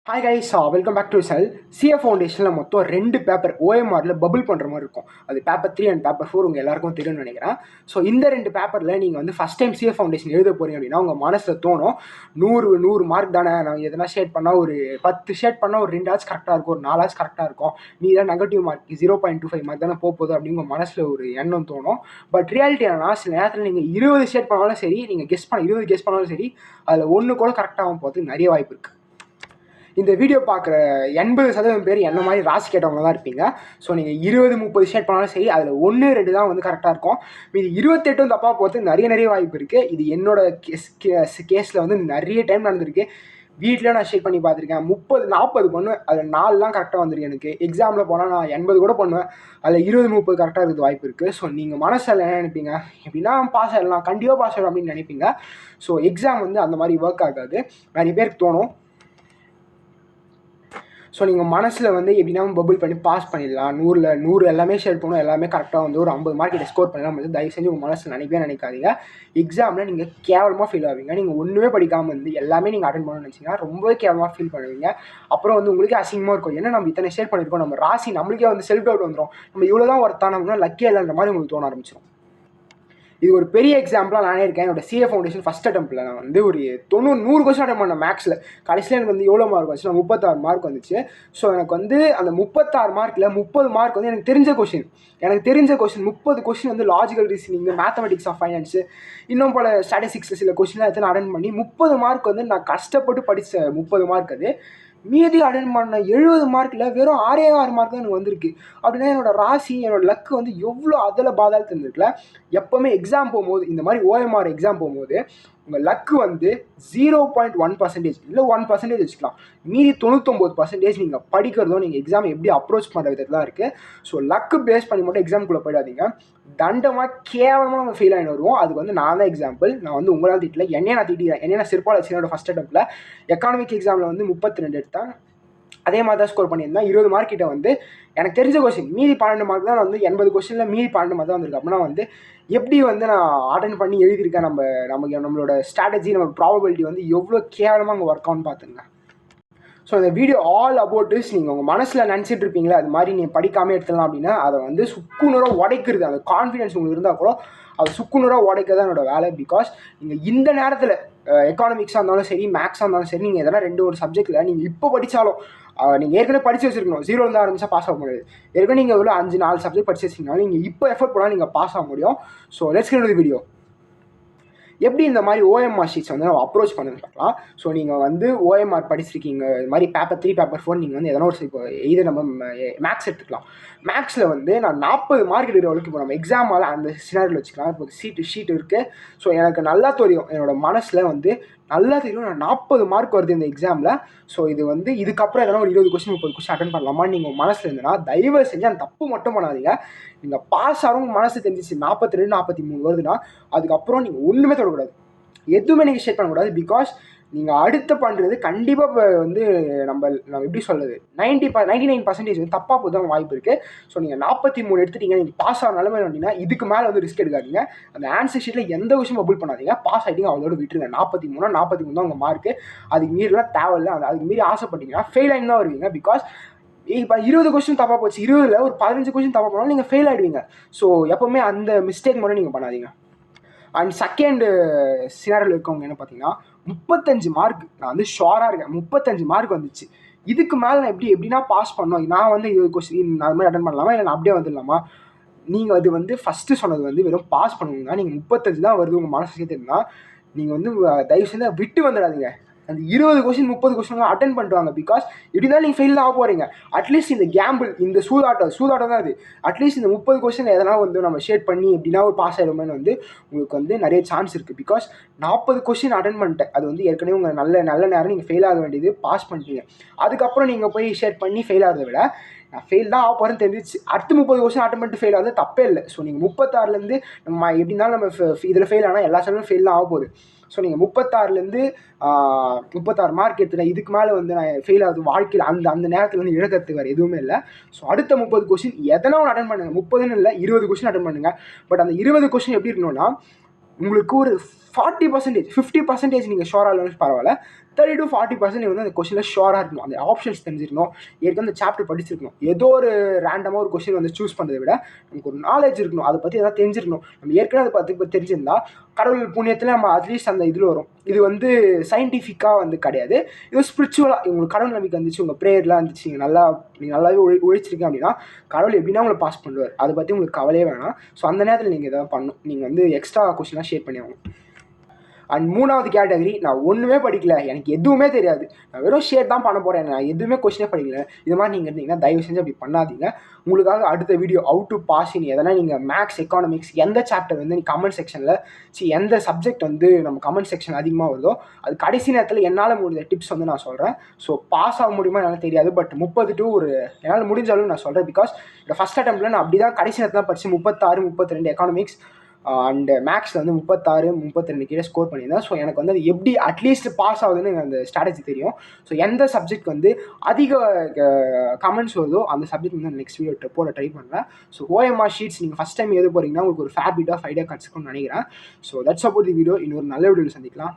Hi guys, welcome back to cell. CF ஃபவுண்டேஷனில் மொத்தம் 2 paper ஓஎம்ஆரில் bubble பண்ணுற மாதிரி இருக்கும். அது பேப்பர் 3 அண்ட் பேப்பர் 4 உங்கள் எல்லாருக்கும் தெரியும்னு நினைக்கிறேன். ஸோ இந்த 2 பேப்பரில் நீங்கள் வந்து ஃபஸ்ட் டைம் சிஎஃப் ஃபவுண்டேஷன் எழுத போகிறீங்க அப்படின்னா உங்கள் மனசில் தோணும் 100 மார்க் தானே, நான் எதனா ஷேட் பண்ணால் ஒரு 10 ஷேட் பண்ணால் ஒரு 2 ஆச்சு கரெக்டாக இருக்கும், ஒரு 4 ஆச்சு கரெக்டாக இருக்கும், மீதான் நெகட்டிவ் மார்க் 0.25 மார்க் தானே போகுது அப்படின்னு உங்கள் மனசில் ஒரு எண்ணம் தோணும். பட் ரியாலிட்டி என்னன்னா, சில நேரத்தில் நீங்கள் 20 ஷேட் பண்ணாலும் சரி, நீங்கள் 20 கெஸ் பண்ணாலும் சரி, அதில் ஒன்று கூட கரெக்டாகவும் போகிறதுக்கு நிறைய வாய்ப்பு இருக்குது. இந்த வீடியோ பார்க்குற 80% பேர் என்ன மாதிரி ராசி கேட்டவங்க தான் இருப்பீங்க. ஸோ நீங்கள் 20-30 ஷேட் பண்ணாலும் சரி, அதில் 1-2 தான் வந்து கரெக்டாக இருக்கும். மீது 28 தப்பாக போகிறதுக்கு நிறைய வாய்ப்பு இருக்குது. இது என்னோட கேஸில் வந்து நிறைய டைம் நடந்திருக்கு. வீட்டில் நான் ஷேட் பண்ணி பார்த்துருக்கேன். 30-40 பண்ணுவேன், அதில் 4 தான் கரெக்டாக வந்துருக்கு. எனக்கு எக்ஸாமில் போனால் நான் 80 கூட பண்ணுவேன், அதில் 20-30 கரெக்டாக இருக்கிறது வாய்ப்பு இருக்குது. ஸோ நீங்கள் மனசில் என்ன நினைப்பீங்க எப்படின்னா, பாஸ் ஆகிடலாம், கண்டிப்பாக பாஸ் ஆகிடும் அப்படின்னு நினைப்பீங்க. ஸோ எக்ஸாம் வந்து அந்த மாதிரி ஒர்க் ஆகாது. நிறைய பேருக்கு தோணும். ஸோ நீங்கள் மனசில் வந்து எப்படின்னா பபிள் பண்ணி பாஸ் பண்ணிடலாம், 100 எல்லாமே ஷேர் பண்ணணும், எல்லாமே கரெக்டாக வந்து ஒரு 50 மார்க் கிட்ட ஸ்கோர் பண்ணலாம் வந்து தயவு செஞ்சு உங்கள் மனசில் நினைக்காதீங்க. எக்ஸாமில் நீங்கள் கேவலமாக ஃபீல் ஆவீங்க. நீங்கள் ஒன்றுமே படிக்காமல் வந்து எல்லாமே நீங்கள் அட்டன் பண்ணணும்னு நினச்சிங்கன்னா ரொம்பவே கேவலமாக ஃபீல் பண்ணுவீங்க. அப்புறம் வந்து உங்களுக்கு அசிங்கமாக இருக்கும், ஏன்னா நம்ம இத்தனை ஷேர் பண்ணியிருக்கோம், நம்ம ராசி நம்மளுக்கே வந்து செல்ஃப் டவுட் வந்துடும், நம்ம இவ்வளோ தான் ஒருத்தானோம்னா லக்கியாக இல்லைன்ற மாதிரி உங்களுக்கு தோண ஆரம்பிச்சிடும். இது ஒரு பெரிய எக்ஸாம்பிளாக நானே இருக்கேன். என்னோட சிஎஃப் ஃபவுண்டேஷன் ஃபஸ்ட் அட்டெம்ப்டில் நான் வந்து ஒரு 100 கொஸ்டின் அட்டன் பண்ணேன் மேக்ஸில். கடைசியில் எனக்கு வந்து எவ்வளோ மார்க் வந்துச்சு, நான் 36 மார்க் வந்துச்சு. ஸோ எனக்கு வந்து அந்த 36 மார்க்கில் 30 மார்க் வந்து எனக்கு தெரிஞ்ச கொஷின் 30 கொஷின் வந்து logical reasoning, mathematics of finance, இன்னும் பல ஸ்டாட்டிஸ்டிக்ஸில் சில கொஷின்லாம் எடுத்து நான் அட்டன் பண்ணி 30 மார்க் வந்து நான் கஷ்டப்பட்டு படித்த 30 மார்க். அது மீதி அட்டன் பண்ண 70 மார்க்கில் வெறும் 6 மார்க் தான் எனக்கு வந்திருக்கு. அப்படின்னா என்னோட ராசி, என்னோட லக்கு வந்து எவ்வளோ அதில் பாதாளத்தில் இருந்திருக்குல்ல. எப்போவுமே எக்ஸாம் போகும்போது, இந்த மாதிரி ஓஎம்ஆர் எக்ஸாம் போகும்போது உங்கள் லக்கு வந்து 0.1% இல்லை 1% வச்சுக்கலாம். மீதி 99% நீங்கள் படிக்கிறதும் நீங்கள் எக்ஸாம் எப்படி அப்ரோச் பண்ணுற விதத்தில் தான் இருக்குது. ஸோ லக்கு பேஸ் பண்ணி மட்டும் எக்ஸாமுக்குள்ளே போயிடாதீங்க. தண்டமாக கேவலமாக நம்ம ஃபெயில் ஆகி வருவோம். அதுக்கு வந்து நான் தான் எக்ஸாம்பிள். நான் வந்து உங்களால் திட்டல, என்னையே நான் திட்டிக்கிறேன். என்னையே நான் சிறப்பாக வச்சு என்னோட ஃபஸ்ட் அட்டெம்ப்டில் எக்கானமிக் எக்ஸாமில் வந்து 32 எடுத்தேன். அதே மாதிரி தான் ஸ்கோர் பண்ணியிருந்தேன். 20 மார்க் கிட்ட வந்து எனக்கு தெரிஞ்ச கொஸ்டின் மீதி 12 மார்க் தான். நான் வந்து 80 கொஸ்டினில் மீதி 12 மார்க் தான் வந்திருக்கு. அப்படின்னா வந்து எப்படி வந்து நான் அட்டன் பண்ணி எழுதியிருக்கேன், நம்மளோட ஸ்ட்ராட்டஜி, நம்ம ப்ராபபிலிட்டி வந்து எவ்வளோ கேவலமாக அங்கே ஒர்க் ஆகும்னு பார்த்துங்க. ஸோ இந்த வீடியோ ஆல் அபவுட் இஸ், நீங்கள் உங்கள் மனசில் நினச்சிட்டு இருப்பீங்களா அது மாதிரி நீங்கள் படிக்காமல் எடுத்துடலாம் அப்படின்னா, அதை வந்து சுக்குநூறாக உடைக்கிறது, அந்த கான்ஃபிடென்ஸ் உங்களுக்கு இருந்தால் கூட அதை சுக்குநூறாக உடைக்க தான் என்னோட வேலை. பிகாஸ் நீங்கள் இந்த நேரத்தில் எக்கானமிக்ஸாக இருந்தாலும் சரி, மேக்ஸாக இருந்தாலும் சரி, நீங்கள் எதனா 2 சப்ஜெக்டில் நீங்கள் இப்போ படித்தாலும், நீங்கள் ஏற்கனவே படித்து வச்சுருக்கணும். 0 இருந்து ஆரம்பித்தா பாஸ் ஆக முடியாது. ஏற்கனவே நீங்கள் எவ்வளோ 5-4 சப்ஜெக்ட் படிச்சு வச்சிங்கனாலும் நீங்கள் இப்போ எஃபர்ட் போனால் நீங்கள் பாஸ் ஆக முடியும். So let's get into the video. எப்படி இந்த மாதிரி ஓஎம்ஆர் ஷீட்ஸ் வந்து நம்ம அப்ரோச் பண்ணுன்னு பார்க்கலாம். ஸோ நீங்கள் வந்து ஓஎம்ஆர் படிச்சிருக்கீங்க, இது மாதிரி பேப்பர் 3 பேப்பர் 4 நீங்கள் வந்து எதனா ஒரு இப்போ இது நம்ம மேக்ஸ் எடுத்துக்கலாம். மேக்ஸில் வந்து நான் 40 மார்க் எடுக்கிற வரைக்கும் இப்போ நம்ம எக்ஸாமால் அந்த சினாரியில் வச்சுக்கலாம். இப்போ ஷீட் இருக்குது. ஸோ எனக்கு நல்லா தெரியும், என்னோடய மனசில் வந்து நல்லா தெரியும் நான் 40 மார்க் வருது இந்த எக்ஸாமில். ஸோ இது வந்து இதுக்கப்புறம் எதனா ஒரு 20 கொஸ்டின் 30 கொஸ்டின் அட்டன் பண்ணலாமா நீங்கள் மனசில் இருந்ததுன்னா தயவு செஞ்சு அந்த தப்பு மட்டும் பண்ணாதீங்க. நீங்கள் பாஸ் ஆகிறவங்க மனசு தெரிஞ்சிச்சு 42-43 வருதுன்னா அதுக்கப்புறம் நீங்கள் ஒன்றுமே தொடக்கூடாது, எதுவுமே நீங்கள் ஷேர் பண்ணக்கூடாது. பிகாஸ் நீங்கள் அடுத்து பண்ணுறது கண்டிப்பாக இப்போ வந்து நம்ம எப்படி சொல்கிறது 99% வந்து தப்பாக போது தான் வாய்ப்பு இருக்குது. ஸோ நீங்கள் 43 எடுத்துட்டீங்க, நீங்கள் பாஸ் ஆகிற நிலைமை அப்படின்னா இதுக்கு மேலே வந்து ரிஸ்க் எடுக்காதீங்க. அந்த ஆன்சர் ஷீட்டில் எந்த விஷயம் பபுள் பண்ணாதீங்க. பாஸ் ஆகிட்டீங்க, அவங்களோட விட்டுருங்க. 43 தான் உங்கள் மார்க்கு. அதுக்கு மீறிலாம் தேவையில்லை. அதுக்கு மீறி ஆசைப்பட்டீங்கன்னா ஃபெயில் ஆகி தான் வருவீங்க. பிகாஸ் இப்போ 20 கொஸ்டின் தப்பாக போச்சு, 20ல் ஒரு 15 கொஸ்டின் தப்பாக போனாலும் நீங்கள் ஃபெயில் ஆகிடுவீங்க. ஸோ எப்போவுமே அந்த மிஸ்டேக் மட்டும் நீங்கள் பண்ணாதீங்க. அண்ட் செகண்டு சினாரியில் இருக்கவங்க என்ன பார்த்தீங்கன்னா 35 மார்க், நான் வந்து ஷோராக இருக்கேன், 35 மார்க் வந்துச்சு. இதுக்கு மேலே நான் எப்படின்னா பாஸ் பண்ணோம், நான் வந்து 20 கொஸ்டின் அது மாதிரி அட்டன் பண்ணலாமா, இல்லை நான் அப்படியே வந்துடலாமா? நீங்கள் அது வந்து ஃபஸ்ட்டு சொன்னது வந்து வெறும் பாஸ் பண்ணுவீங்கன்னா, நீங்கள் 35 தான் வருது உங்கள் மனசு சேர்த்துனா நீங்கள் வந்து தயவு செஞ்சு விட்டு வந்துடாதீங்க. அந்த 20 கொஸ்டின் 30 கொஸ்டின்லாம் அட்டன் பண்ணிட்டு வாங்க. பிகாஸ் இப்படி தான் நீங்கள் ஃபெயில் ஆக போகிறீங்க. அட்லீஸ்ட் இந்த கேம்பிள், இந்த சூதாட்டம் தான் அது. அட்லீஸ்ட் இந்த 30 கொஸ்டின் எதனா வந்து நம்ம ஷேட் பண்ணி எப்படின்னா ஒரு பாஸ் ஆகிடுமே வந்து உங்களுக்கு வந்து நிறைய சான்ஸ் இருக்குது. பிகாஸ் 40 கொஸ்டின் அட்டன் பண்ணிட்டேன், அது வந்து ஏற்கனவே உங்கள் நல்ல நேரம் நீங்கள் ஃபெயில் ஆக வேண்டியது, பாஸ் பண்ணிட்டீங்க. அதுக்கப்புறம் நீங்கள் போய் ஷேட் பண்ணி ஃபெயில் ஆகிறத விட நான் ஃபெயில் தான் ஆக போகிறேன்னு தெரிஞ்சிச்சு, அடுத்து 30 கொஸ்டின் அட்டன் பண்ணிட்டு ஃபெயில் ஆகுது தப்பே இல்லை. ஸோ நீங்கள் 36லேருந்து நம்ம எப்படின்னாலும் நம்ம இதில் ஃபெயில் ஆனால் எல்லா சமயமும் ஃபெயில் தான் ஆக போகுது. ஸோ நீங்கள் 36லேருந்து 36 மார்க் எடுத்துட்டேன், இதுக்கு மேலே வந்து நான் ஃபெயில் ஆகுது வாழ்க்கையில் அந்த நேரத்தில் வந்து இழக்கிறதுக்கு வேறு எதுவுமே இல்லை. ஸோ அடுத்த 30 கொஸ்டின் எதனா ஒன்று அட்டன் பண்ணுங்கள். 30ன்னு இல்லை, 20 கொஸ்டின் அட்டன் பண்ணுங்கள். பட் அந்த 20 கொஸ்டின் எப்படி இருக்கணும்னா உங்களுக்கு ஒரு 40%, 50% நீங்கள் ஷோராக இல்லைன்னு பரவாயில்ல, 30-40% நீங்கள் வந்து அந்த கொஸ்டினில் ஷுவராக இருக்கணும். அந்த ஆப்ஷன்ஸ் தெரிஞ்சிருக்கணும், ஏற்கனவே அந்த சாப்டர் படிச்சிருக்கணும். ஏதோ ஒரு ரேண்டமாக ஒரு கொஸ்டின் வந்து சூஸ் பண்ணுறதை விட நமக்கு ஒரு நாலேஜ் இருக்கணும், அதை பற்றி எதாவது தெரிஞ்சிருக்கணும். நம்ம ஏற்கனவே அதை பற்றி தெரிஞ்சிருந்தா கடவுள் புண்ணியத்தில் நம்ம அட்லீஸ்ட் அந்த இதில் வரும். இது வந்து சயின்டிஃபிக்காக வந்து கிடையாது, இது ஸ்பிரிச்சுவலாக உங்களுக்கு கடவுள் நம்பிக்கை வந்துச்சு, உங்கள் ப்ரேயர்லாம் இருந்துச்சு, நீங்கள் நல்லாவே உழைச்சிருக்கீங்க அப்படின்னா கடவுள் எப்படின்னா உங்களை பாஸ் பண்ணுவார். அதை பற்றி உங்களுக்கு கவலையே வேணாம். ஸோ அந்த நேரத்தில் நீங்கள் எதாவது பண்ணணும், நீங்கள் வந்து எக்ஸ்ட்ரா கொஸ்டின்லாம் ஷேர் பண்ணி ஆகணும். அண்ட் 3வது கேட்டகரி, நான் ஒன்றுமே படிக்கல, எனக்கு எதுவுமே தெரியாது, நான் வெறும் ஷேர் தான் பண்ண போகிறேன், நான் எதுவுமே கொஸ்டினே படிக்கல, இது மாதிரி நீங்கள் இருந்தீங்கன்னா தயவு செஞ்சு அப்படி பண்ணாதீங்க. உங்களுக்காக அடுத்த video how to pass in எதனா நீங்கள் மேக்ஸ், எக்கானமிக்ஸ் எந்த சாப்டர் வந்து நீங்கள் கமெண்ட் செக்ஷனில் எந்த சப்ஜெக்ட் வந்து நம்ம கமெண்ட் செக்ஷன் அதிகமாக வருதோ அது கடைசி நேரத்தில் என்னால் முடிஞ்ச டிப்ஸ் வந்து நான் சொல்கிறேன். ஸோ பாஸ் ஆக முடியுமா என்னால் தெரியாது, பட் 30 to என்னால் முடிஞ்ச அளவு நான் சொல்கிறேன். பிகாஸ் இந்த ஃபஸ்ட் அட்டெம்ப்டில் நான் அப்படி தான் கடைசி நேரத்தில் தான் படித்து 36-32 எக்கானமிக்ஸ் அண்ட் மேக்ஸில் வந்து 36-32 கீழே ஸ்கோர் பண்ணியிருந்தேன். ஸோ எனக்கு வந்து அது எப்படி அட்லீஸ்ட் பாஸ் ஆகுதுன்னு எனக்கு அந்த ஸ்ட்ராட்டஜி தெரியும். ஸோ எந்த சப்ஜெக்ட் வந்து அதிக கமெண்ட்ஸ் வருதோ அந்த சப்ஜெக்ட் வந்து நெக்ஸ்ட் வீடியோ போட ட்ரை பண்ணுறேன். ஸோ OMR ஷீட்ஸ் நீங்கள் ஃபஸ்ட் டைம் எழுத போகிறீங்கன்னா உங்களுக்கு ஒரு ஃபேர் பிட் ஆஃப் ஐடியா கிடச்சிருக்கும்னு நினைக்கிறேன். So that's about the video. இன்னொரு நல்ல வீடியோவில் சந்திக்கலாம்.